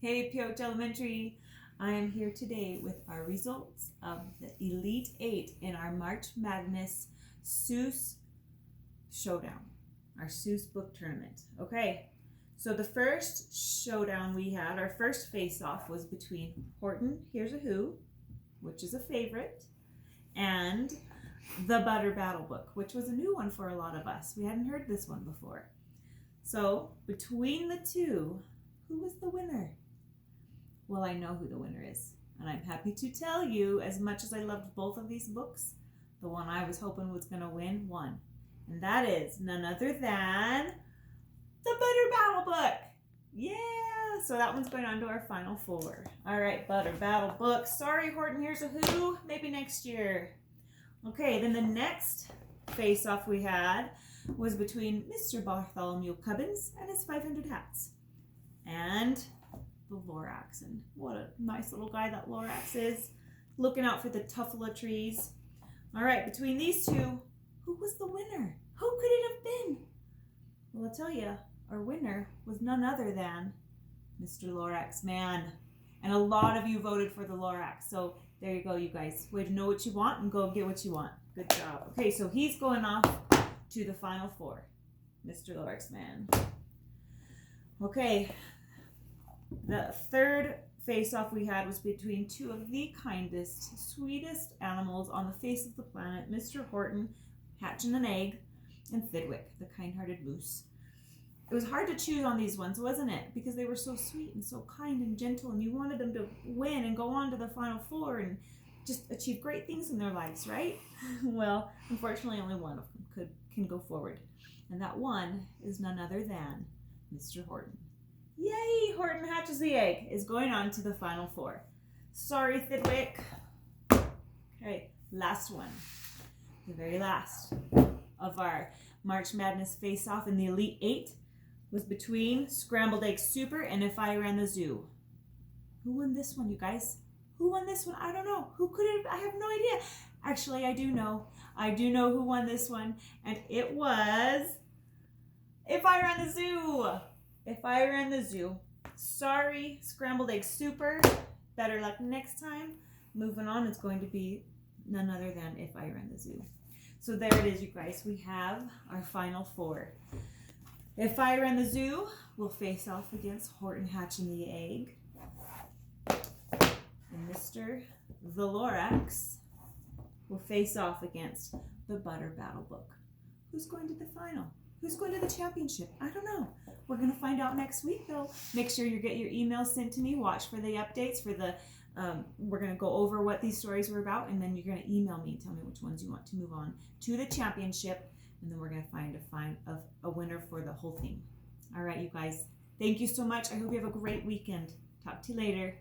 Hey Pioche Elementary, I am here today with our results of the Elite 8 in our March Madness Seuss Showdown, our Seuss book tournament. Okay, so the first showdown we had, our first face-off was between Horton, Here's a Who, which is a favorite, and the Butter Battle Book, which was a new one for a lot of us. We hadn't heard this one before. So between the two, who was the winner? Well, I know who the winner is, and I'm happy to tell you, as much as I loved both of these books, the one I was hoping was going to win won. And that is none other than the Butter Battle Book. Yeah, so that one's going on to our final four. All right, Butter Battle Book. Sorry, Horton, Here's a Who. Maybe next year. Okay, then the next face-off we had was between Mr. Bartholomew Cubbins and his 500 hats. And the Lorax, and what a nice little guy that Lorax is, looking out for the tuffle of trees. All right, between these two, who was the winner? Who could it have been? Well, I'll tell you, our winner was none other than Mr. Lorax Man, and a lot of you voted for the Lorax, so there you go, you guys. Way to know what you want and go get what you want. Good job. Okay, so he's going off to the final four, Mr. Lorax Man. Okay, the third face-off we had was between two of the kindest, sweetest animals on the face of the planet, Mr. Horton, hatching an egg, and Thidwick, the kind-hearted moose. It was hard to choose on these ones, wasn't it? Because they were so sweet and so kind and gentle, and you wanted them to win and go on to the final four and just achieve great things in their lives, right? Well, unfortunately, only one of them can go forward. And that one is none other than Mr. Horton. Yay! Horton hatches the egg, is going on to the final four. Sorry, Thidwick. Okay, last one. The very last of our March Madness face-off in the Elite 8 was between Scrambled Egg Super and If I Ran the Zoo. Who won this one, you guys? Who won this one? I don't know. Who could it have? I have no idea. Actually, I do know. I do know who won this one, and it was If I Ran the Zoo. If I Ran the Zoo. Sorry, Scrambled Egg Super. Better luck next time. Moving on, it's going to be none other than If I Ran the Zoo. So there it is, you guys. We have our final four. If I Ran the Zoo will face off against Horton hatching the egg. And Mr. The Lorax will face off against the Butter Battle Book. Who's going to the final? Who's going to the championship? I don't know. We're going to find out next week, though. Make sure you get your emails sent to me. Watch for the updates for the. We're going to go over what these stories were about, and then you're going to email me and tell me which ones you want to move on to the championship, and then we're going to find a winner for the whole thing. All right, you guys. Thank you so much. I hope you have a great weekend. Talk to you later.